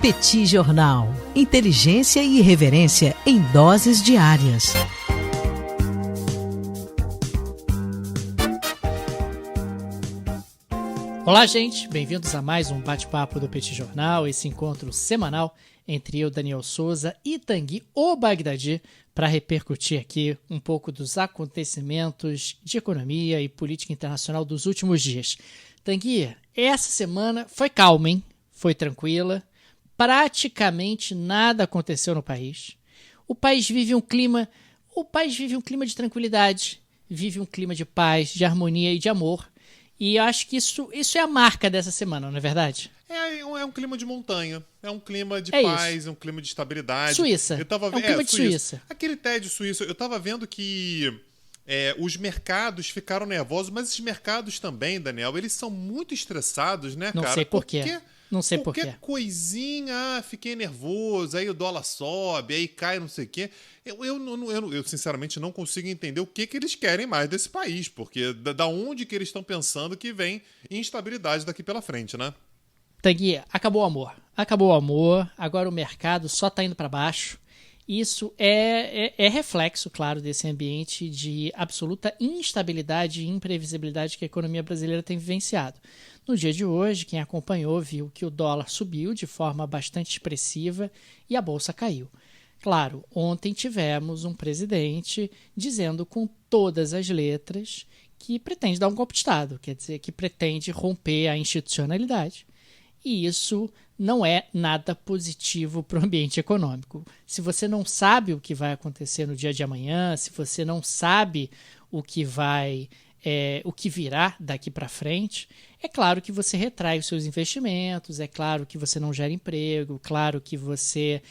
Petit Jornal. Inteligência e irreverência em doses diárias. Olá, gente. Bem-vindos a mais um bate-papo do Petit Jornal, esse encontro semanal entre eu, Daniel Souza, e Tanguy, o Bagdadi, para repercutir aqui um pouco dos acontecimentos de economia e política internacional dos últimos dias. Tanguy, essa semana foi calma, hein? Foi tranquila. Praticamente nada aconteceu no país. O país vive um clima de tranquilidade, vive um clima de paz, de harmonia e de amor. E eu acho que isso é a marca dessa semana, não é verdade? É um clima de montanha, é um clima de isso. paz, é um clima de estabilidade. Suíça, um clima de Suíça. Aquele tédio suíço, eu tava vendo que os mercados ficaram nervosos, mas esses mercados também, Daniel, eles são muito estressados, né, cara? Não sei por quê. Não sei por quê. Qualquer coisinha, fiquei nervoso, aí o dólar sobe, aí cai não sei o quê. Eu sinceramente não consigo entender o que eles querem mais desse país, porque da onde que eles estão pensando que vem instabilidade daqui pela frente, né? Tanguy, acabou o amor. Acabou o amor, agora o mercado só tá indo para baixo. Isso é reflexo, claro, desse ambiente de absoluta instabilidade e imprevisibilidade que a economia brasileira tem vivenciado. No dia de hoje, quem acompanhou viu que o dólar subiu de forma bastante expressiva e a bolsa caiu. Claro, ontem tivemos um presidente dizendo com todas as letras que pretende dar um golpe de Estado, quer dizer, que pretende romper a institucionalidade. E isso não é nada positivo para o ambiente econômico. Se você não sabe o que vai acontecer no dia de amanhã, se você não sabe o que virá daqui para frente, é claro que você retrai os seus investimentos, é claro que você não gera emprego, claro que você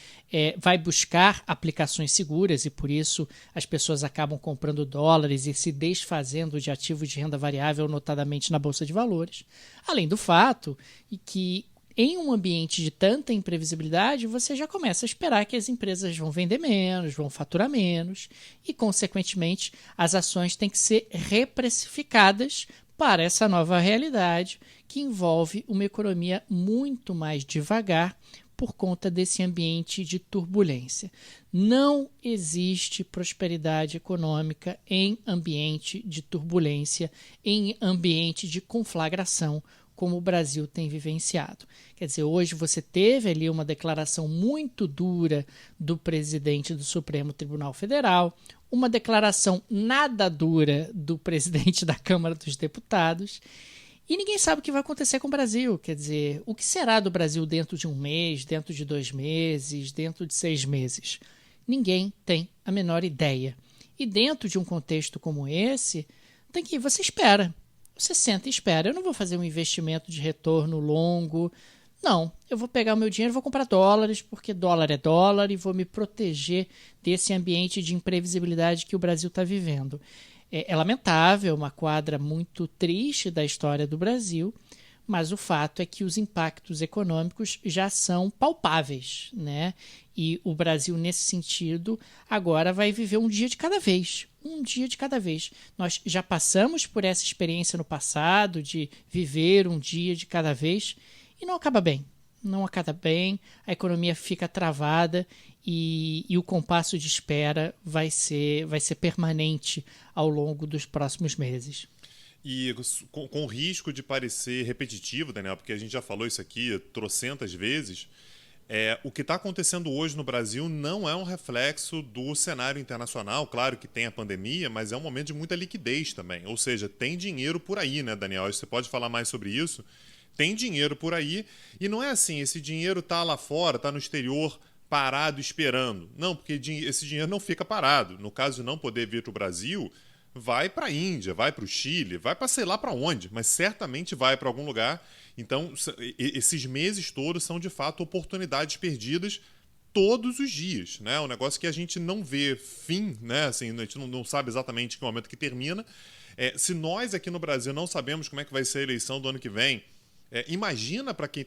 vai buscar aplicações seguras e por isso as pessoas acabam comprando dólares e se desfazendo de ativos de renda variável, notadamente na Bolsa de Valores. Além do fato que em um ambiente de tanta imprevisibilidade, você já começa a esperar que as empresas vão vender menos, vão faturar menos e, consequentemente, as ações têm que ser reprecificadas para essa nova realidade que envolve uma economia muito mais devagar por conta desse ambiente de turbulência. Não existe prosperidade econômica em ambiente de turbulência, em ambiente de conflagração, como o Brasil tem vivenciado. Quer dizer, hoje você teve ali uma declaração muito dura do presidente do Supremo Tribunal Federal, uma declaração nada dura do presidente da Câmara dos Deputados, e ninguém sabe o que vai acontecer com o Brasil. Quer dizer, o que será do Brasil dentro de um mês, dentro de 2 meses, dentro de 6 meses? Ninguém tem a menor ideia. E dentro de um contexto como esse, você espera. Você senta e espera. Eu não vou fazer um investimento de retorno longo. Não, eu vou pegar o meu dinheiro e vou comprar dólares, porque dólar é dólar, e vou me proteger desse ambiente de imprevisibilidade que o Brasil está vivendo. É lamentável, uma quadra muito triste da história do Brasil, mas o fato é que os impactos econômicos já são palpáveis, né? E o Brasil, nesse sentido, agora vai viver um dia de cada vez. Um dia de cada vez. Nós já passamos por essa experiência no passado de viver um dia de cada vez e não acaba bem. Não acaba bem, a economia fica travada e o compasso de espera vai ser permanente ao longo dos próximos meses. E com o risco de parecer repetitivo, Daniel, porque a gente já falou isso aqui trocentas vezes, o que está acontecendo hoje no Brasil não é um reflexo do cenário internacional. Claro que tem a pandemia, mas é um momento de muita liquidez também. Ou seja, tem dinheiro por aí, né, Daniel? Você pode falar mais sobre isso? Tem dinheiro por aí e não é assim, esse dinheiro está lá fora, está no exterior, parado, esperando. Não, porque esse dinheiro não fica parado. No caso de não poder vir para o Brasil, vai para a Índia, vai para o Chile, vai para sei lá para onde, mas certamente vai para algum lugar. Então, esses meses todos são, de fato, oportunidades perdidas todos os dias, né? Um negócio que a gente não vê fim, né? Assim, a gente não sabe exatamente que momento que termina. Se nós aqui no Brasil não sabemos como é que vai ser a eleição do ano que vem, imagina para quem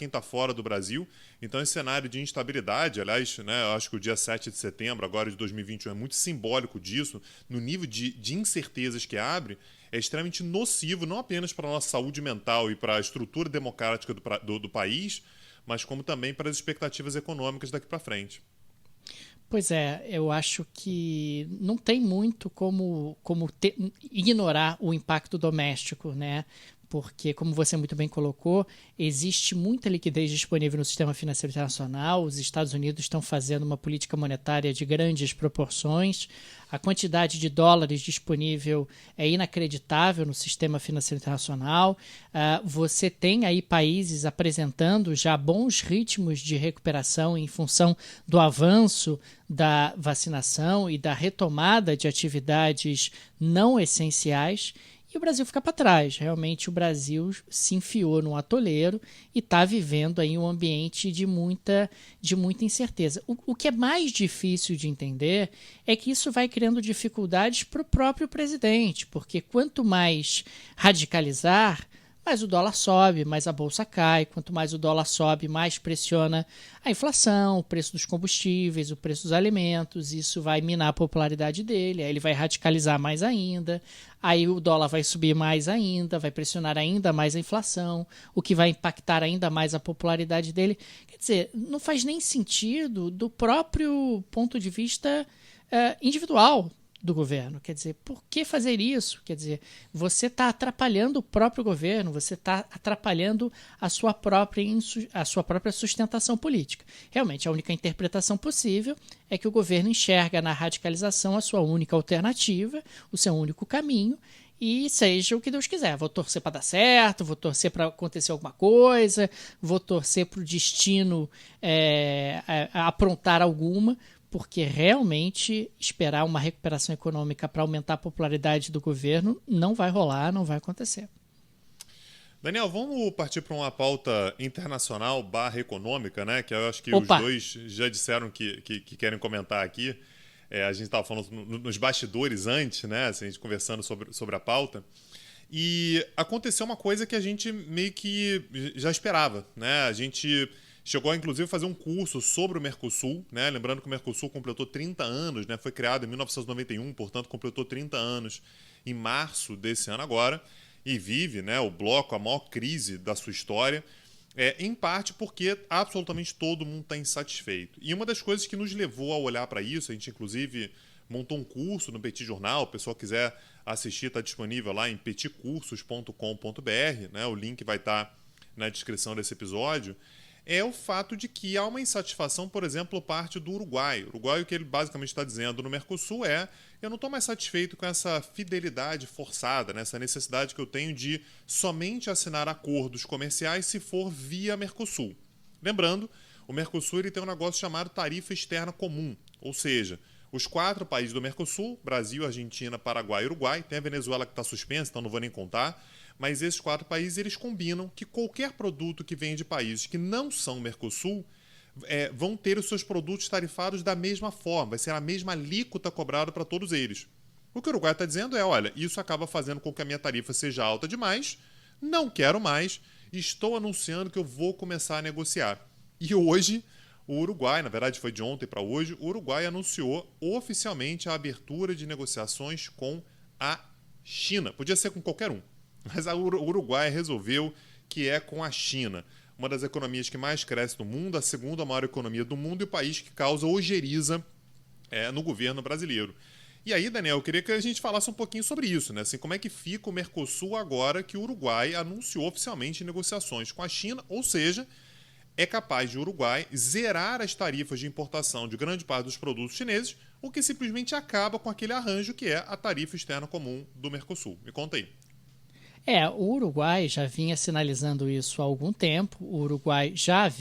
está fora do Brasil. Então, esse cenário de instabilidade, aliás, né, eu acho que o dia 7 de setembro agora de 2021 é muito simbólico disso, no nível de incertezas que abre, é extremamente nocivo, não apenas para a nossa saúde mental e para a estrutura democrática do país, mas como também para as expectativas econômicas daqui para frente. Pois é, eu acho que não tem muito como ignorar o impacto doméstico, né? Porque, como você muito bem colocou, existe muita liquidez disponível no sistema financeiro internacional, os Estados Unidos estão fazendo uma política monetária de grandes proporções, a quantidade de dólares disponível é inacreditável no sistema financeiro internacional, você tem aí países apresentando já bons ritmos de recuperação em função do avanço da vacinação e da retomada de atividades não essenciais, e o Brasil fica para trás. Realmente o Brasil se enfiou num atoleiro e está vivendo aí um ambiente de muita incerteza. O que é mais difícil de entender é que isso vai criando dificuldades para o próprio presidente, porque quanto mais radicalizar, mais o dólar sobe, mais a bolsa cai. Quanto mais o dólar sobe, mais pressiona a inflação, o preço dos combustíveis, o preço dos alimentos. Isso vai minar a popularidade dele, aí ele vai radicalizar mais ainda. Aí o dólar vai subir mais ainda, vai pressionar ainda mais a inflação, o que vai impactar ainda mais a popularidade dele. Quer dizer, não faz nem sentido do próprio ponto de vista individual do governo. Quer dizer, por que fazer isso? Quer dizer, você está atrapalhando o próprio governo, você está atrapalhando a sua própria sustentação política. Realmente, a única interpretação possível é que o governo enxerga na radicalização a sua única alternativa, o seu único caminho, e seja o que Deus quiser. Vou torcer para dar certo, vou torcer para acontecer alguma coisa, vou torcer para o destino aprontar alguma, porque realmente esperar uma recuperação econômica para aumentar a popularidade do governo não vai rolar, não vai acontecer. Daniel, vamos partir para uma pauta internacional / econômica, né? Que eu acho que Opa. Os dois já disseram que querem comentar aqui. A gente estava falando nos bastidores antes, né? Assim, a gente conversando sobre a pauta. E aconteceu uma coisa que a gente meio que já esperava, né? A gente chegou, inclusive, a fazer um curso sobre o Mercosul, né? Lembrando que o Mercosul completou 30 anos, né? Foi criado em 1991, portanto, completou 30 anos em março desse ano agora, e vive, né, o bloco, a maior crise da sua história, em parte porque absolutamente todo mundo está insatisfeito. E uma das coisas que nos levou a olhar para isso, a gente, inclusive, montou um curso no Petit Jornal, o pessoal quiser assistir, está disponível lá em petitcursos.com.br, né? O link vai estar na descrição desse episódio, é o fato de que há uma insatisfação, por exemplo, parte do Uruguai. O Uruguai, o que ele basicamente está dizendo no Mercosul eu não estou mais satisfeito com essa fidelidade forçada, né? Essa necessidade que eu tenho de somente assinar acordos comerciais se for via Mercosul. Lembrando, o Mercosul ele tem um negócio chamado tarifa externa comum, ou seja, os 4 países do Mercosul, Brasil, Argentina, Paraguai e Uruguai, tem a Venezuela que está suspensa, então não vou nem contar, mas esses 4 países eles combinam que qualquer produto que venha de países que não são Mercosul vão ter os seus produtos tarifados da mesma forma, vai ser a mesma alíquota cobrada para todos eles. O que o Uruguai está dizendo olha, isso acaba fazendo com que a minha tarifa seja alta demais, não quero mais, estou anunciando que eu vou começar a negociar. E hoje, o Uruguai, na verdade foi de ontem para hoje, o Uruguai anunciou oficialmente a abertura de negociações com a China. Podia ser com qualquer um, mas o Uruguai resolveu que é com a China, uma das economias que mais cresce no mundo, a segunda maior economia do mundo e o país que causa ojeriza no governo brasileiro. E aí, Daniel, eu queria que a gente falasse um pouquinho sobre isso, né? Assim, como é que fica o Mercosul agora que o Uruguai anunciou oficialmente negociações com a China, ou seja, é capaz de o Uruguai zerar as tarifas de importação de grande parte dos produtos chineses, o que simplesmente acaba com aquele arranjo que é a tarifa externa comum do Mercosul. Me conta aí. O Uruguai já vinha sinalizando isso há algum tempo. O Uruguai já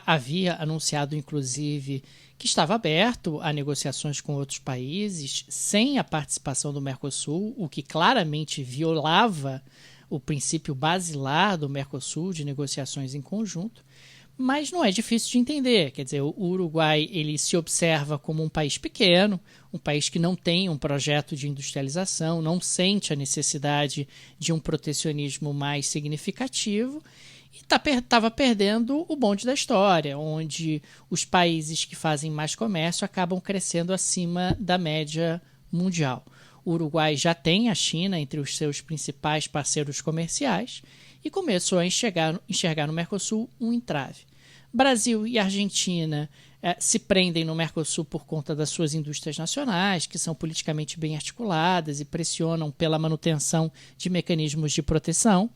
havia anunciado, inclusive, que estava aberto a negociações com outros países sem a participação do Mercosul, o que claramente violava o princípio basilar do Mercosul de negociações em conjunto. Mas não é difícil de entender. Quer dizer, o Uruguai ele se observa como um país pequeno, um país que não tem um projeto de industrialização, não sente a necessidade de um protecionismo mais significativo e estava perdendo o bonde da história, onde os países que fazem mais comércio acabam crescendo acima da média mundial. O Uruguai já tem a China entre os seus principais parceiros comerciais e começou a enxergar no Mercosul um entrave. Brasil e Argentina se prendem no Mercosul por conta das suas indústrias nacionais, que são politicamente bem articuladas e pressionam pela manutenção de mecanismos de proteção.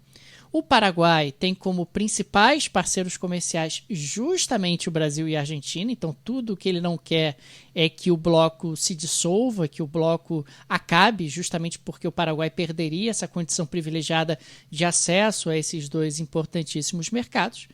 O Paraguai tem como principais parceiros comerciais justamente o Brasil e a Argentina, então tudo o que ele não quer é que o bloco se dissolva, que o bloco acabe, justamente porque o Paraguai perderia essa condição privilegiada de acesso a esses dois importantíssimos mercados.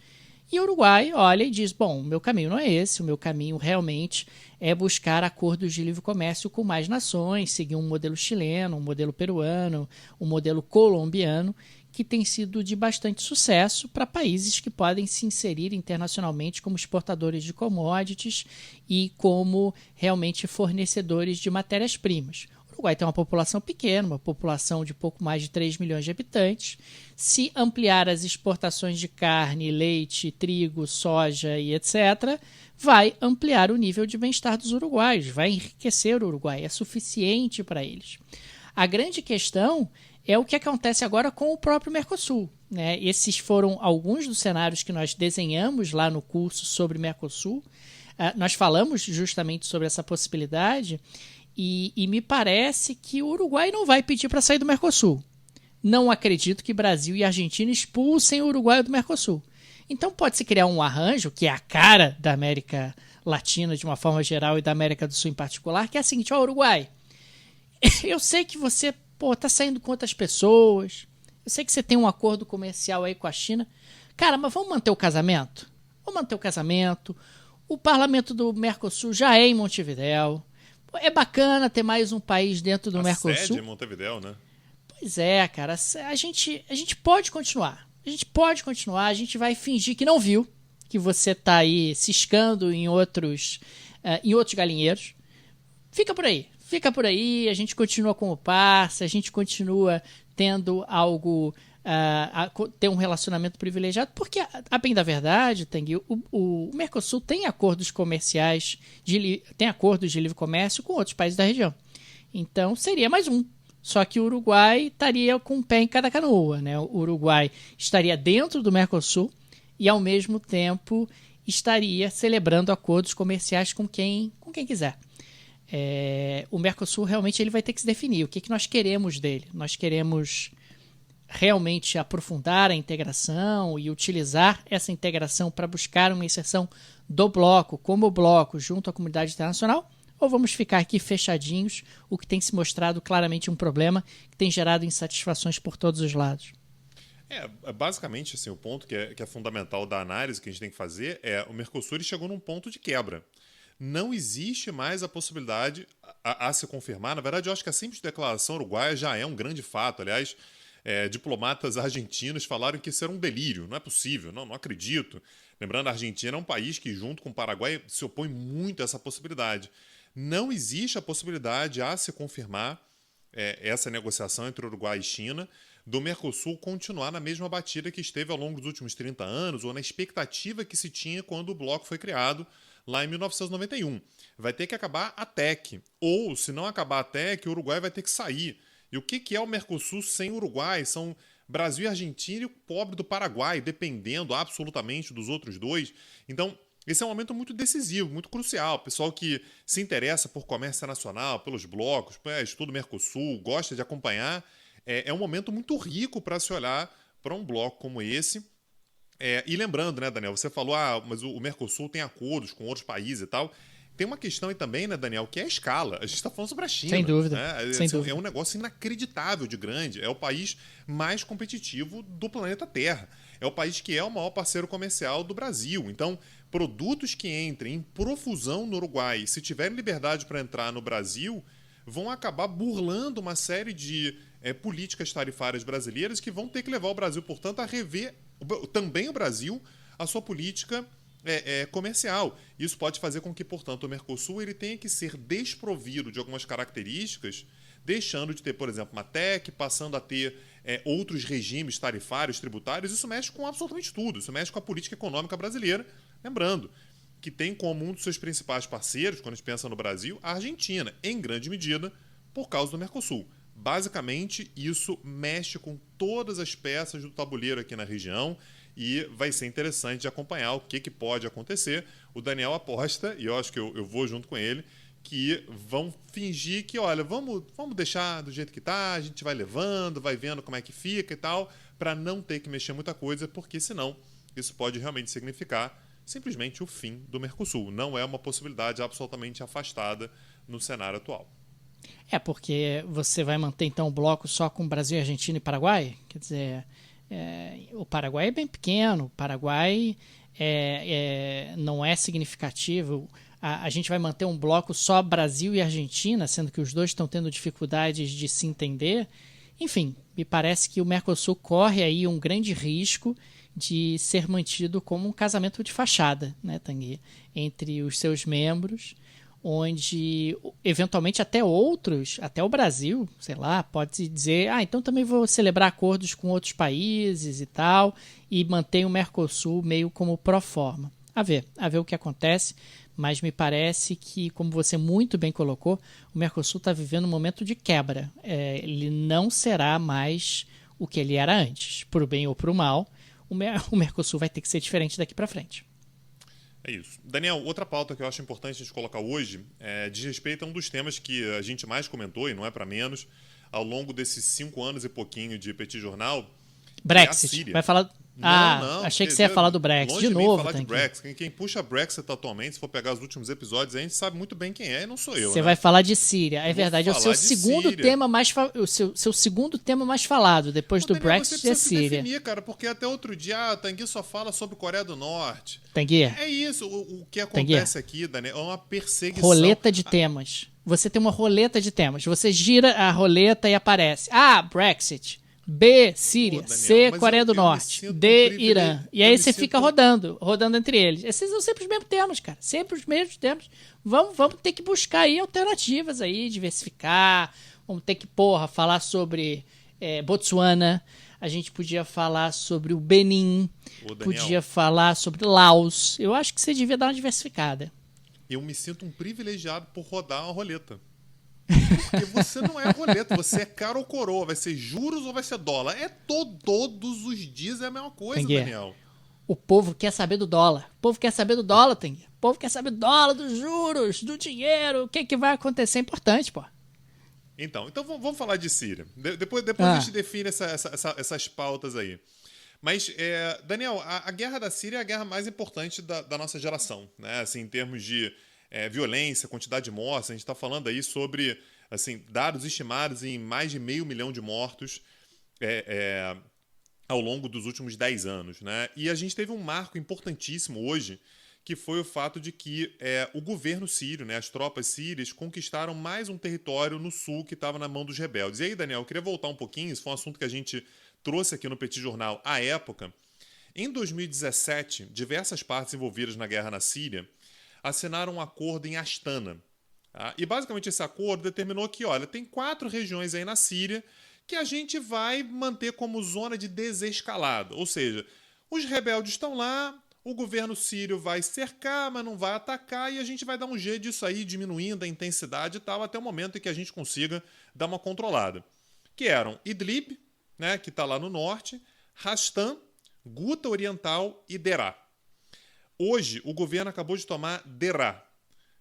E o Uruguai olha e diz, bom, o meu caminho não é esse, o meu caminho realmente é buscar acordos de livre comércio com mais nações, seguir um modelo chileno, um modelo peruano, um modelo colombiano, que tem sido de bastante sucesso para países que podem se inserir internacionalmente como exportadores de commodities e como realmente fornecedores de matérias-primas. O Uruguai tem uma população pequena, uma população de pouco mais de 3 milhões de habitantes. Se ampliar as exportações de carne, leite, trigo, soja e etc., vai ampliar o nível de bem-estar dos uruguaios, vai enriquecer o Uruguai, é suficiente para eles. A grande questão é o que acontece agora com o próprio Mercosul, né? Esses foram alguns dos cenários que nós desenhamos lá no curso sobre Mercosul. Nós falamos justamente sobre essa possibilidade e me parece que o Uruguai não vai pedir para sair do Mercosul. Não acredito que Brasil e Argentina expulsem o Uruguai do Mercosul. Então pode-se criar um arranjo, que é a cara da América Latina de uma forma geral e da América do Sul em particular, que é a seguinte, Uruguai, eu sei que você tá saindo com outras pessoas, eu sei que você tem um acordo comercial aí com a China, cara, mas vamos manter o casamento? Vamos manter o casamento, o parlamento do Mercosul já é em Montevidéu, é bacana ter mais um país dentro do Mercosul. A sede é Montevidéu, né? Pois é, cara, a gente pode continuar, a gente vai fingir que não viu, que você tá aí ciscando em outros galinheiros, fica por aí, a gente continua como parça, a gente continua tendo algo, ter um relacionamento privilegiado, porque, a bem da verdade, Tanguy, o Mercosul tem acordos comerciais, tem acordos de livre comércio com outros países da região. Então, seria mais um. Só que o Uruguai estaria com um pé em cada canoa, né? O Uruguai estaria dentro do Mercosul e, ao mesmo tempo, estaria celebrando acordos comerciais com quem quiser. O Mercosul realmente ele vai ter que se definir o que nós queremos dele. Nós queremos realmente aprofundar a integração e utilizar essa integração para buscar uma inserção do bloco, como bloco, junto à comunidade internacional, ou vamos ficar aqui fechadinhos, o que tem se mostrado claramente um problema que tem gerado insatisfações por todos os lados. Basicamente, assim, o ponto que é fundamental da análise que a gente tem que fazer é o Mercosul ele chegou num ponto de quebra. Não existe mais a possibilidade a se confirmar. Na verdade, eu acho que a simples declaração uruguaia já é um grande fato. Aliás, diplomatas argentinos falaram que isso era um delírio. Não é possível, não acredito. Lembrando, a Argentina é um país que, junto com o Paraguai, se opõe muito a essa possibilidade. Não existe a possibilidade a se confirmar essa negociação entre Uruguai e China do Mercosul continuar na mesma batida que esteve ao longo dos últimos 30 anos ou na expectativa que se tinha quando o bloco foi criado lá em 1991. Vai ter que acabar a TEC. Ou, se não acabar a TEC, o Uruguai vai ter que sair. E o que é o Mercosul sem o Uruguai? São Brasil e Argentina e o pobre do Paraguai, dependendo absolutamente dos outros dois. Então, esse é um momento muito decisivo, muito crucial. O pessoal que se interessa por comércio nacional, pelos blocos, estuda o Mercosul, gosta de acompanhar, é um momento muito rico para se olhar para um bloco como esse. E lembrando, né, Daniel, você falou, mas o Mercosul tem acordos com outros países e tal. Tem uma questão aí também, né, Daniel, que é a escala. A gente está falando sobre a China. Sem dúvida. Né? Sem dúvida. É um negócio inacreditável de grande. É o país mais competitivo do planeta Terra. É o país que é o maior parceiro comercial do Brasil. Então, produtos que entrem em profusão no Uruguai, se tiverem liberdade para entrar no Brasil, vão acabar burlando uma série de políticas tarifárias brasileiras que vão ter que levar o Brasil, portanto, a rever também o Brasil a sua política comercial. Isso pode fazer com que, portanto, o Mercosul ele tenha que ser desprovido de algumas características, deixando de ter, por exemplo, uma TEC, passando a ter outros regimes tarifários, tributários. Isso mexe com absolutamente tudo. Isso mexe com a política econômica brasileira. Lembrando que tem como um dos seus principais parceiros, quando a gente pensa no Brasil, a Argentina, em grande medida, por causa do Mercosul. Basicamente, isso mexe com todas as peças do tabuleiro aqui na região e vai ser interessante de acompanhar o que pode acontecer. O Daniel aposta, e eu acho que eu vou junto com ele, que vão fingir que, olha, vamos deixar do jeito que tá, a gente vai levando, vai vendo como é que fica e tal, para não ter que mexer muita coisa, porque senão isso pode realmente significar simplesmente o fim do Mercosul. Não é uma possibilidade absolutamente afastada no cenário atual. Porque você vai manter então o bloco só com Brasil, Argentina e Paraguai? Quer dizer, o Paraguai é bem pequeno, o Paraguai não é significativo. A gente vai manter um bloco só Brasil e Argentina, sendo que os dois estão tendo dificuldades de se entender. Enfim, me parece que o Mercosul corre aí um grande risco de ser mantido como um casamento de fachada, né, Tanguy? Entre os seus membros, onde eventualmente até outros, até o Brasil, sei lá, pode dizer, então também vou celebrar acordos com outros países e tal, e manter o Mercosul meio como pro forma. A ver o que acontece, mas me parece que, como você muito bem colocou, o Mercosul está vivendo um momento de quebra. Ele não será mais o que ele era antes, por bem ou por mal. O Mercosul vai ter que ser diferente daqui para frente. É isso. Daniel, outra pauta que eu acho importante a gente colocar hoje diz respeito a um dos temas que a gente mais comentou, e não é para menos, ao longo desses 5 anos e pouquinho de Petit Jornal. Brexit. Vai falar... Não, achei que você ia falar do Brexit. Longe de novo, falar de Brexit. Quem puxa Brexit atualmente, se for pegar os últimos episódios, a gente sabe muito bem quem é e não sou eu. Você vai falar de Síria, é verdade. É o seu segundo Síria. tema mais seu segundo tema mais falado depois do Daniel, Brexit você é se Síria. Definir, cara, porque até outro dia a Tanguy só fala sobre Coreia do Norte. Tanguy. É isso. O que acontece aqui, Daniel, é uma perseguição. Roleta de temas. Você tem uma roleta de temas. Você gira a roleta e aparece. Brexit. B, Síria. Daniel, C, Coreia do Norte. D, Irã. E aí você fica rodando entre eles. Esses são sempre os mesmos temas, cara. Sempre os mesmos temas. Vamos ter que buscar aí alternativas aí, diversificar. Vamos ter que, falar sobre Botsuana. A gente podia falar sobre o Benin. Podia falar sobre Laos. Eu acho que você devia dar uma diversificada. Eu me sinto um privilegiado por rodar uma roleta. Porque você não é roleta, você é cara ou coroa. Vai ser juros ou vai ser dólar? Todos os dias é a mesma coisa, Tanguy. Daniel. O povo quer saber do dólar. O povo quer saber do dólar, Tanguy. O povo quer saber do dólar, dos juros, do dinheiro. O que vai acontecer é importante, pô. Então vamos falar de Síria. Depois a gente define essas pautas aí. Mas, Daniel, a guerra da Síria é a guerra mais importante da nossa geração, né? Assim, em termos de violência, quantidade de mortes. A gente está falando aí sobre dados estimados em mais de 500 mil de mortos ao longo dos últimos 10 anos. Né? E a gente teve um marco importantíssimo hoje, que foi o fato de que o governo sírio, né, as tropas sírias, conquistaram mais um território no sul que estava na mão dos rebeldes. E aí, Daniel, eu queria voltar um pouquinho, isso foi um assunto que a gente trouxe aqui no Petit Jornal à época. Em 2017, diversas partes envolvidas na guerra na Síria assinaram um acordo em Astana. Tá? E basicamente esse acordo determinou que, olha, tem 4 regiões aí na Síria que a gente vai manter como zona de desescalada. Ou seja, os rebeldes estão lá, o governo sírio vai cercar, mas não vai atacar, e a gente vai dar um jeito disso aí, diminuindo a intensidade e tal, até o momento em que a gente consiga dar uma controlada. Que eram Idlib, né, que está lá no norte, Rastan, Guta Oriental e Derá. Hoje, o governo acabou de tomar Derá.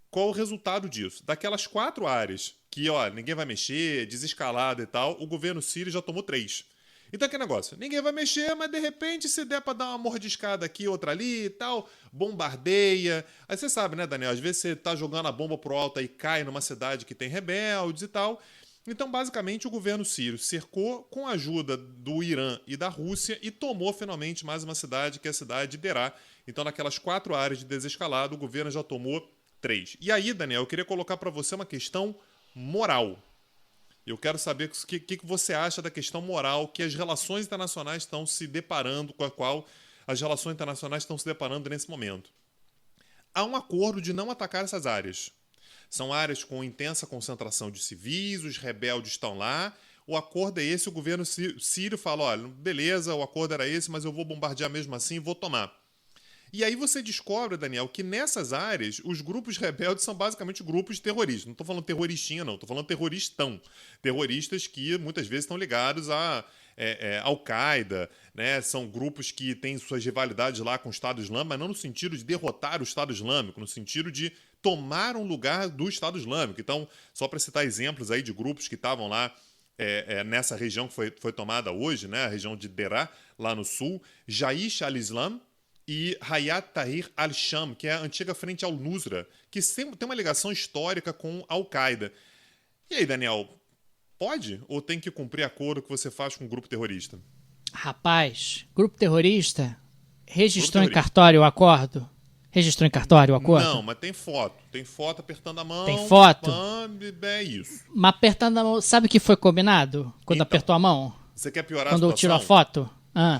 Qual o resultado disso? Daquelas 4 áreas que ninguém vai mexer, desescalada e tal, o governo sírio já tomou 3. Então, que negócio? Ninguém vai mexer, mas de repente, se der para dar uma mordiscada aqui, outra ali e tal, bombardeia. Aí você sabe, né, Daniel? Às vezes você tá jogando a bomba pro alto e cai numa cidade que tem rebeldes e tal. Então, basicamente, o governo sírio cercou com a ajuda do Irã e da Rússia e tomou finalmente mais uma cidade, que é a cidade de Derá. Então, naquelas 4 áreas de desescalada, o governo já tomou 3. E aí, Daniel, eu queria colocar para você uma questão moral. Eu quero saber o que você acha da questão moral que as relações internacionais estão se deparando, com a qual as relações internacionais estão se deparando nesse momento. Há um acordo de não atacar essas áreas. São áreas com intensa concentração de civis, os rebeldes estão lá. O acordo é esse, o governo sírio fala, olha, beleza, o acordo era esse, mas eu vou bombardear mesmo assim e vou tomar. E aí você descobre, Daniel, que nessas áreas os grupos rebeldes são basicamente grupos terroristas. Não estou falando terroristinha, não. Estou falando terroristão. Terroristas que muitas vezes estão ligados a Al-Qaeda, né? São grupos que têm suas rivalidades lá com o Estado Islâmico, mas não no sentido de derrotar o Estado Islâmico, no sentido de tomar um lugar do Estado Islâmico. Então, só para citar exemplos aí de grupos que estavam lá nessa região que foi tomada hoje, né? A região de Deraa, lá no sul, Jaish al-Islam e Hayat Tahrir al-Sham, que é a antiga Frente al-Nusra, que sempre tem uma ligação histórica com a Al-Qaeda. E aí, Daniel, pode ou tem que cumprir acordo que você faz com um grupo terrorista? Rapaz, grupo terrorista registrou em cartório o acordo? Registrou em cartório o acordo? Não, mas tem foto. Tem foto apertando a mão. Tem foto? É isso. Mas apertando a mão, sabe o que foi combinado quando Então, apertou a mão? Você quer piorar Quando a eu situação? tiro a foto?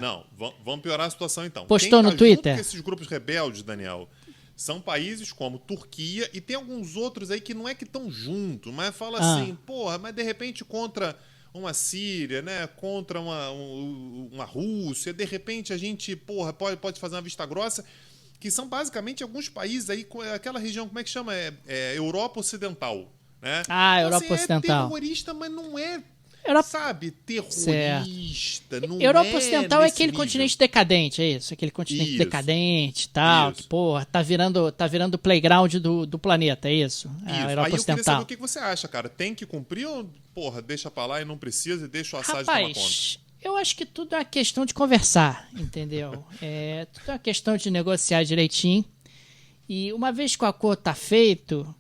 Não, vamos piorar a situação então. Postou Quem no tá Twitter? Junto com esses grupos rebeldes, Daniel, são países como Turquia e tem alguns outros aí que não é que estão juntos, mas fala assim, porra, mas de repente contra uma Síria, né? Contra uma Rússia, de repente a gente, porra, pode fazer uma vista grossa, que são basicamente alguns países aí, aquela região, como é que chama? Europa Ocidental, né? Ah, então, Europa assim, Ocidental. É terrorista, mas não é, sabe, terrorista. Certo. Não Europa Ocidental é nesse aquele nível. continente decadente, é isso? Aquele continente Isso. decadente e tal, Isso. que, porra, tá virando playground do planeta, é isso? A Isso. Europa Aí eu queria saber Ocidental. o que você acha, cara. Tem que cumprir ou, porra, deixa pra lá e não precisa e deixa o Assad tomar conta? Rapaz, eu acho que tudo é uma questão de conversar, entendeu? Tudo é uma questão de negociar direitinho. E uma vez que o acordo tá feito,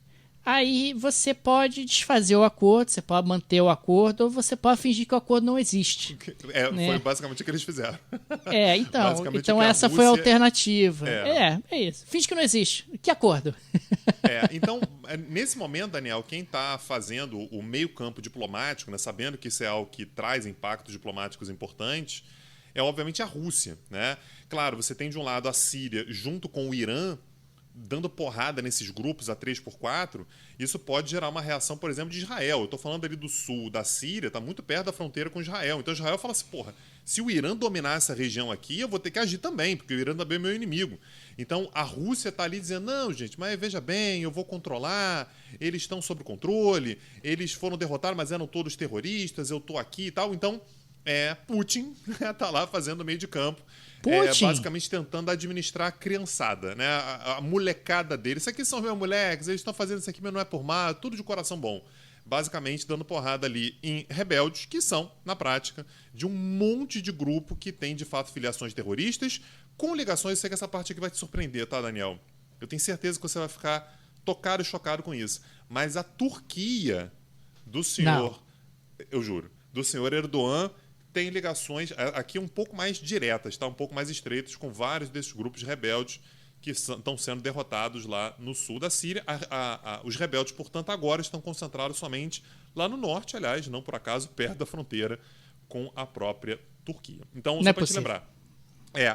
aí você pode desfazer o acordo, você pode manter o acordo, ou você pode fingir que o acordo não existe. né? Foi basicamente o que eles fizeram. Então que a essa foi a Rússia- alternativa. É isso. Finge que não existe. Que acordo? Então, nesse momento, Daniel, quem está fazendo o meio-campo diplomático, né, sabendo que isso é algo que traz impactos diplomáticos importantes, é obviamente a Rússia, né? Claro, você tem de um lado a Síria junto com o Irã, dando porrada nesses grupos a 3x4, isso pode gerar uma reação, por exemplo, de Israel. Eu estou falando ali do sul da Síria, está muito perto da fronteira com Israel. Então Israel fala assim, porra, se o Irã dominar essa região aqui, eu vou ter que agir também, porque o Irã também é meu inimigo. Então a Rússia está ali dizendo, não, gente, mas veja bem, eu vou controlar, eles estão sob controle, eles foram derrotados, mas eram todos terroristas, eu estou aqui e tal. Então, Putin está lá fazendo meio de campo. Putin. Basicamente tentando administrar a criançada, né? A molecada deles. Isso aqui são meus moleques, eles estão fazendo isso aqui, mas não é por mal, tudo de coração bom. Basicamente dando porrada ali em rebeldes, que são, na prática, de um monte de grupo que tem, de fato, filiações terroristas, com ligações. Eu sei que essa parte aqui vai te surpreender, tá, Daniel? Eu tenho certeza que você vai ficar tocado e chocado com isso. Mas a Turquia do senhor, eu juro, do senhor Erdogan, tem ligações aqui um pouco mais diretas, tá? Um pouco mais estreitas, com vários desses grupos rebeldes que estão sendo derrotados lá no sul da Síria. Os rebeldes, portanto, agora estão concentrados somente lá no norte, aliás, não por acaso, perto da fronteira com a própria Turquia. Então, só para te lembrar,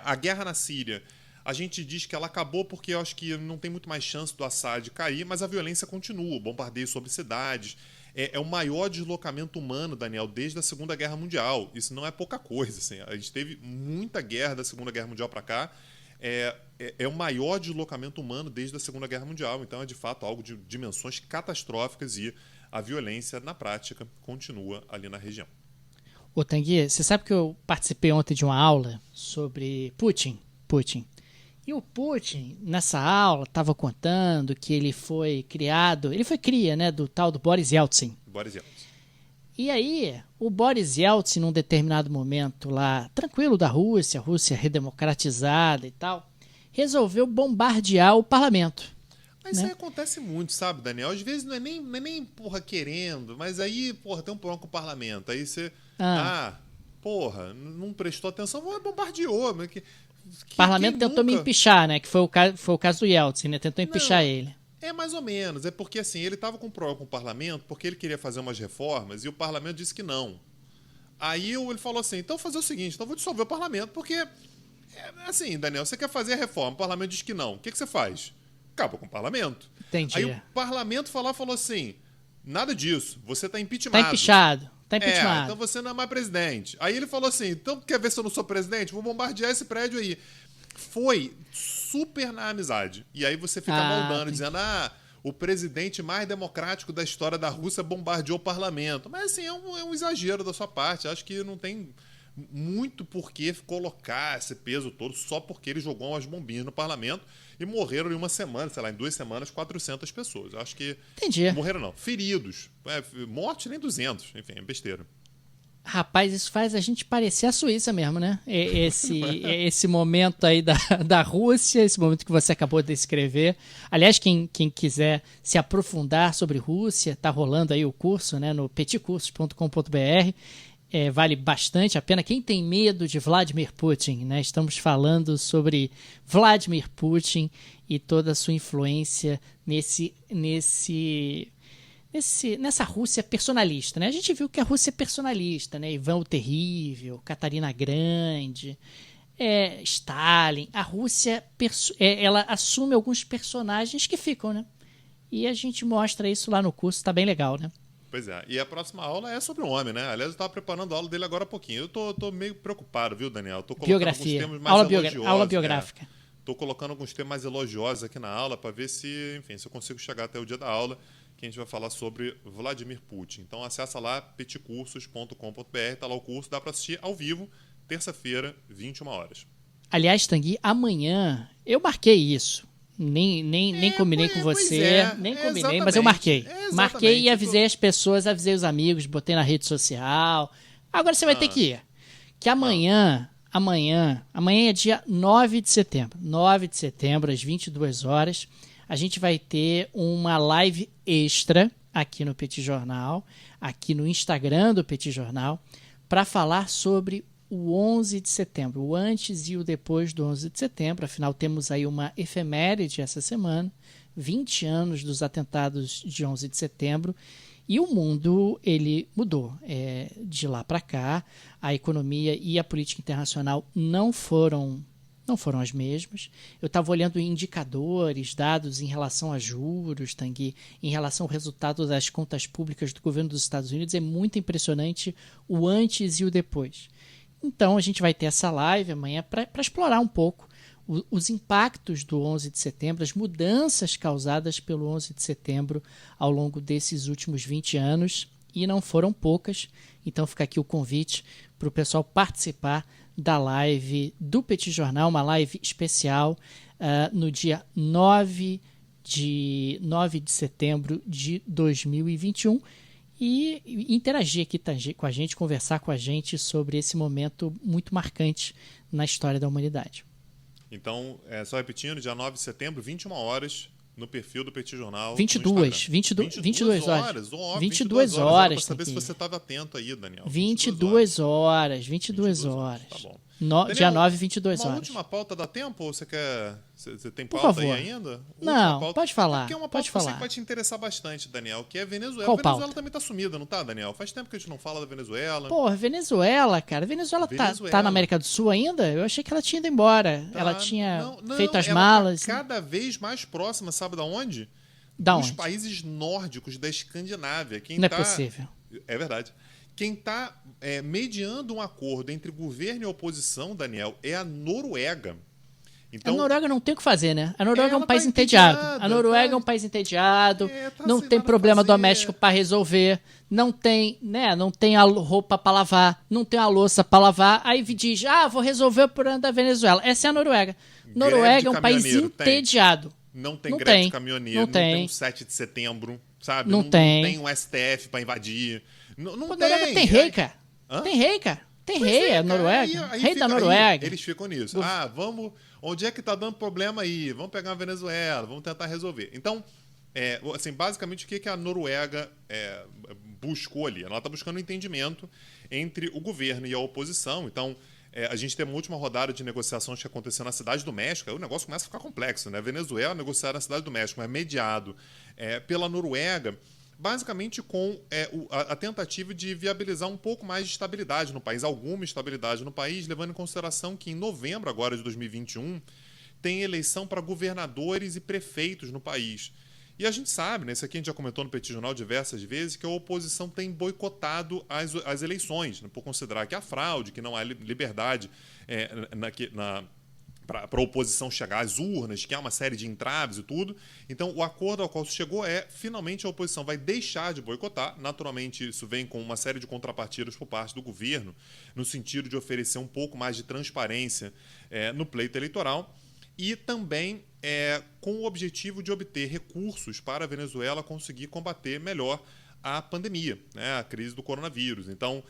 a guerra na Síria, a gente diz que ela acabou porque eu acho que não tem muito mais chance do Assad cair, mas a violência continua, o bombardeio sobre cidades. É o maior deslocamento humano, Daniel, desde a Segunda Guerra Mundial. Isso não é pouca coisa. Assim. A gente teve muita guerra da Segunda Guerra Mundial para cá. É o maior deslocamento humano desde a Segunda Guerra Mundial. Então é, de fato, algo de dimensões catastróficas e a violência, na prática, continua ali na região. Ô, Tanguy, você sabe que eu participei ontem de uma aula sobre Putin. E o Putin, nessa aula, estava contando que ele foi cria, né, do tal do Boris Yeltsin. Boris Yeltsin. E aí, o Boris Yeltsin, num determinado momento lá, tranquilo da Rússia redemocratizada e tal, resolveu bombardear o parlamento. Mas isso aí acontece muito, sabe, Daniel? Às vezes não é nem porra, querendo, mas aí, porra, tem um problema com o parlamento. Aí você, porra, não prestou atenção, bombardeou. Mas o parlamento tentou me empichar, né? Que foi o caso do Yeltsin, né? Tentou empichar ele. É mais ou menos. É porque assim, ele estava com um problema com o parlamento porque ele queria fazer umas reformas e o parlamento disse que não. Aí ele falou assim, então vou fazer o seguinte, então eu vou dissolver o parlamento porque, assim, Daniel, você quer fazer a reforma, o parlamento diz que não. O que você faz? Acaba com o parlamento. Entendi. Aí o parlamento falou assim, nada disso, você está impeachmentado. Tá impeachmentado. Então você não é mais presidente. Aí ele falou assim, então quer ver se eu não sou presidente? Vou bombardear esse prédio aí. foi super na amizade. E aí você fica moldando, dizendo, o presidente mais democrático da história da Rússia bombardeou o parlamento. Mas, assim, é um exagero da sua parte. Acho que não tem muito por que colocar esse peso todo só porque ele jogou umas bombinhas no parlamento e morreram em uma semana, sei lá, em 2 semanas, 400 pessoas. Acho que... Entendi. Morreram não, feridos. Morte nem 200. Enfim, é besteira. Rapaz, isso faz a gente parecer a Suíça mesmo, né? Esse momento aí da Rússia, esse momento que você acabou de descrever. Aliás, quem quiser se aprofundar sobre Rússia, tá rolando aí o curso, né, no petitcursos.com.br. Vale bastante a pena. Quem tem medo de Vladimir Putin, né? Estamos falando sobre Vladimir Putin e toda a sua influência nessa Rússia personalista, né? A gente viu que a Rússia é personalista, né? Ivan o Terrível, Catarina Grande, Stalin. A Rússia ela assume alguns personagens que ficam, né? E a gente mostra isso lá no curso, tá bem legal, né? Pois é, e a próxima aula é sobre o homem, né? Aliás, eu estava preparando a aula dele agora há pouquinho. Eu tô meio preocupado, viu, Daniel? Tô colocando Biografia. alguns temas mais elogiosos. Aula biográfica. Tô colocando alguns temas mais elogiosos aqui na aula para ver se, enfim, se eu consigo chegar até o dia da aula, que a gente vai falar sobre Vladimir Putin. Então acessa lá petitcursos.com.br, tá lá o curso, dá para assistir ao vivo, terça-feira, 21 horas. Aliás, Tanguy, amanhã eu marquei isso. Nem combinei com você, nem combinei, mas eu marquei. Marquei e avisei as pessoas, avisei os amigos, botei na rede social. Agora você vai ter que ir. Que amanhã é dia 9 de setembro. 9 de setembro, às 22 horas, a gente vai ter uma live extra aqui no Petit Jornal, aqui no Instagram do Petit Jornal, para falar sobre o 11 de setembro, o antes e o depois do 11 de setembro. Afinal, temos aí uma efeméride essa semana, 20 anos dos atentados de 11 de setembro, e o mundo ele mudou. De lá para cá, a economia e a política internacional não foram as mesmas. Eu estava olhando indicadores, dados em relação a juros, Tanguy, em relação ao resultado das contas públicas do governo dos Estados Unidos. É muito impressionante o antes e o depois. Então, a gente vai ter essa live amanhã para explorar um pouco os impactos do 11 de setembro, as mudanças causadas pelo 11 de setembro ao longo desses últimos 20 anos, e não foram poucas. Então, fica aqui o convite para o pessoal participar da live do Petit Jornal, uma live especial no dia 9 de setembro de 2021. E interagir aqui com a gente, conversar com a gente sobre esse momento muito marcante na história da humanidade. Então, só repetindo, dia 9 de setembro, 21 horas, no perfil do Petit Jornal. 22 horas. 22 horas. Para saber se você estava atento aí, Daniel. 22 horas. Tá bom. Daniel, dia 9, 22 horas. Uma última pauta dá tempo ou você quer... Você tem Por pauta favor. aí ainda? Não, pode falar. Porque é uma pode pauta falar. que vai te interessar bastante, Daniel, que é a Venezuela. Qual a Venezuela pauta? também tá sumida, não tá, Daniel? Faz tempo que a gente não fala da Venezuela. Porra, Venezuela, cara. Venezuela tá na América do Sul ainda? Eu achei que ela tinha ido embora. Ela tinha feito as malas. Tá cada vez mais próxima, sabe da onde? Dos países nórdicos da Escandinávia. Não é possível. É verdade. Quem está mediando um acordo entre governo e oposição, Daniel, é a Noruega. Então, a Noruega não tem o que fazer, né? A Noruega é um país entediado. A Noruega é um país entediado, não tem problema doméstico para resolver, não tem a roupa para lavar, não tem a louça para lavar. Aí diz, vou resolver o problema da Venezuela. Essa é a Noruega. Noruega é um país entediado. Não tem greve de caminhoneiro, não tem um 7 de setembro, sabe? Não tem um STF para invadir. Não Noruega tem rei, cara. Tem rei, cara. Tem rei, a Noruega. Rei da Noruega. Eles ficam nisso. Vamos... Onde é que tá dando problema aí? Vamos pegar a Venezuela, vamos tentar resolver. Então, assim, basicamente, o que a Noruega buscou ali? Ela está buscando um entendimento entre o governo e a oposição. Então, a gente tem uma última rodada de negociações que aconteceu na Cidade do México. Aí o negócio começa a ficar complexo, né? Venezuela negociar na Cidade do México, mas mediado pela Noruega, basicamente com a tentativa de viabilizar um pouco mais de estabilidade no país, alguma estabilidade no país, levando em consideração que em novembro agora de 2021 tem eleição para governadores e prefeitos no país. E a gente sabe, né, isso aqui a gente já comentou no Petit Jornal diversas vezes, que a oposição tem boicotado as eleições, né, por considerar que há fraude, que não há liberdade para a oposição chegar às urnas, que há uma série de entraves e tudo. Então, o acordo ao qual se chegou finalmente, a oposição vai deixar de boicotar. Naturalmente, isso vem com uma série de contrapartidas por parte do governo, no sentido de oferecer um pouco mais de transparência no pleito eleitoral. E também com o objetivo de obter recursos para a Venezuela conseguir combater melhor a pandemia, né, a crise do coronavírus. Então,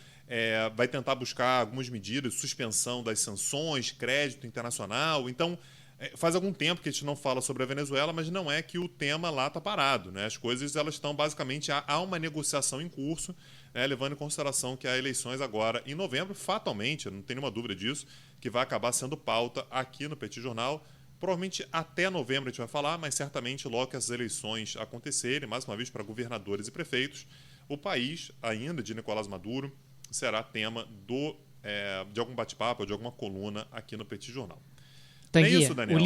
vai tentar buscar algumas medidas, suspensão das sanções, crédito internacional. Então, faz algum tempo que a gente não fala sobre a Venezuela, mas não é que o tema lá está parado, né? As coisas elas estão basicamente, há uma negociação em curso, né, levando em consideração que há eleições agora em novembro, fatalmente, eu não tenho nenhuma dúvida disso, que vai acabar sendo pauta aqui no Petit Jornal. Provavelmente até novembro a gente vai falar, mas certamente logo que essas eleições acontecerem, mais uma vez para governadores e prefeitos, o país, ainda de Nicolás Maduro, será tema de algum bate-papo ou de alguma coluna aqui no Petit Jornal. Tanguy, é isso, Daniel?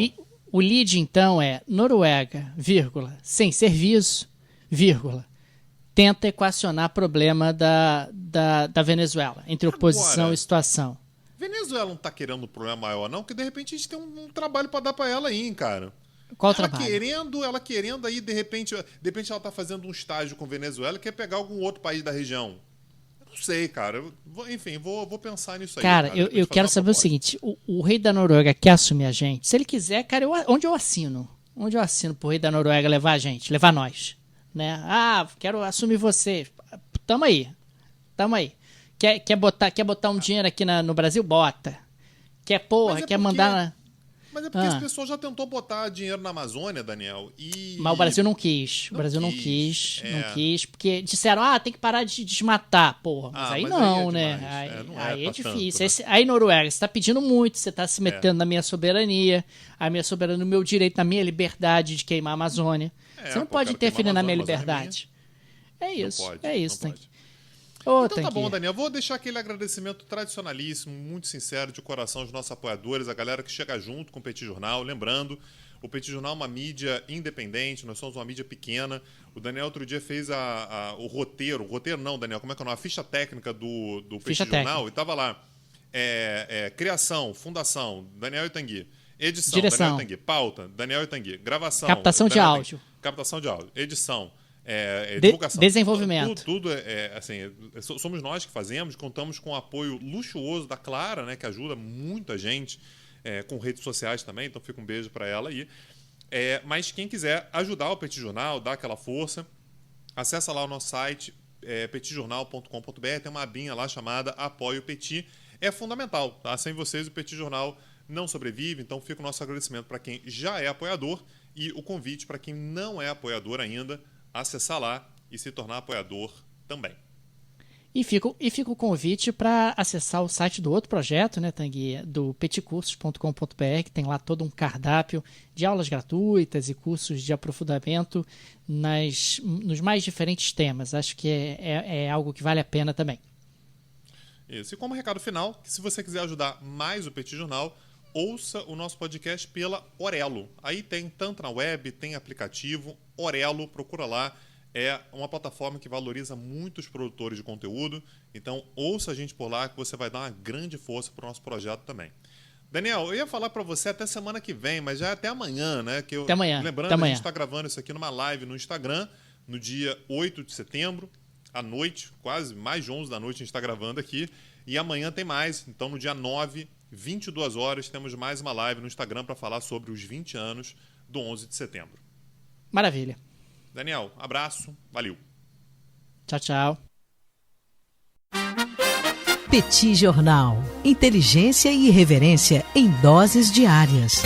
O lead, então, é Noruega, vírgula, sem serviço, vírgula, tenta equacionar problema da Venezuela, entre oposição Agora, e situação. Venezuela não está querendo um problema maior, não, porque de repente a gente tem um trabalho para dar para ela aí, hein, cara. Qual trabalho? Ela querendo aí, de repente ela está fazendo um estágio com Venezuela e quer pegar algum outro país da região. Não sei, cara. Enfim, vou pensar nisso aí. Cara, eu quero saber o seguinte: o rei da Noruega quer assumir a gente? Se ele quiser, cara, onde eu assino? Onde eu assino pro rei da Noruega levar a gente? Levar nós? Né? Quero assumir você. Tamo aí. Quer botar um dinheiro aqui no Brasil? Bota. Quer mandar... Mas é porque esse pessoal já tentou botar dinheiro na Amazônia, Daniel, Mas o Brasil não quis. Não quis, porque disseram, tem que parar de desmatar, porra. Mas aí não, né? Aí é difícil. Tanto, né? Aí, Noruega, você tá pedindo muito, você tá se metendo na minha soberania, no meu direito, na minha liberdade de queimar a Amazônia. Você não pode interferir na minha liberdade. É isso, Tanguy. Então tá bom, Daniel. Vou deixar aquele agradecimento tradicionalíssimo, muito sincero, de coração aos nossos apoiadores, a galera que chega junto com o Petit Jornal. Lembrando, o Petit Jornal é uma mídia independente, nós somos uma mídia pequena. O Daniel outro dia fez o roteiro. Roteiro não, Daniel, como é que é o nome? A ficha técnica do Petit Jornal. E tava lá, criação, fundação, Daniel e Tanguy. Edição, direção. Daniel e Tanguy. Pauta, Daniel e Tanguy. Gravação. Captação de áudio. Captação de áudio. Edição. Divulgação. Desenvolvimento. Tudo assim, somos nós que fazemos, contamos com o apoio luxuoso da Clara, né, que ajuda muita gente com redes sociais também, então fica um beijo para ela aí. Mas quem quiser ajudar o Petit Jornal, dar aquela força, acessa lá o nosso site, petitjornal.com.br, tem uma abinha lá chamada Apoio Petit. É fundamental, tá? Sem vocês o Petit Jornal não sobrevive, então fica o nosso agradecimento para quem já é apoiador e o convite para quem não é apoiador ainda, acessar lá e se tornar apoiador também. E fica o convite para acessar o site do outro projeto, né, Tanguy, do petcursos.com.br, que tem lá todo um cardápio de aulas gratuitas e cursos de aprofundamento nos mais diferentes temas. Acho que é algo que vale a pena também. Isso. E como recado final, que se você quiser ajudar mais o Petit Jornal, ouça o nosso podcast pela Orelo. Aí tem tanto na web, tem aplicativo, Orelo, procura lá. É uma plataforma que valoriza muito os produtores de conteúdo. Então, ouça a gente por lá que você vai dar uma grande força para o nosso projeto também. Daniel, eu ia falar para você até semana que vem, mas já é até amanhã, né? Até amanhã. Lembrando, a gente está gravando isso aqui numa live no Instagram, no dia 8 de setembro, à noite, quase mais de 11 da noite a gente está gravando aqui. E amanhã tem mais. Então, no dia 9, 22 horas, temos mais uma live no Instagram para falar sobre os 20 anos do 11 de setembro. Maravilha. Daniel, abraço, valeu. Tchau, tchau. Petit Jornal. Inteligência e irreverência em doses diárias.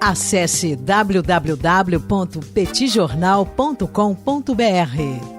Acesse www.petitjornal.com.br.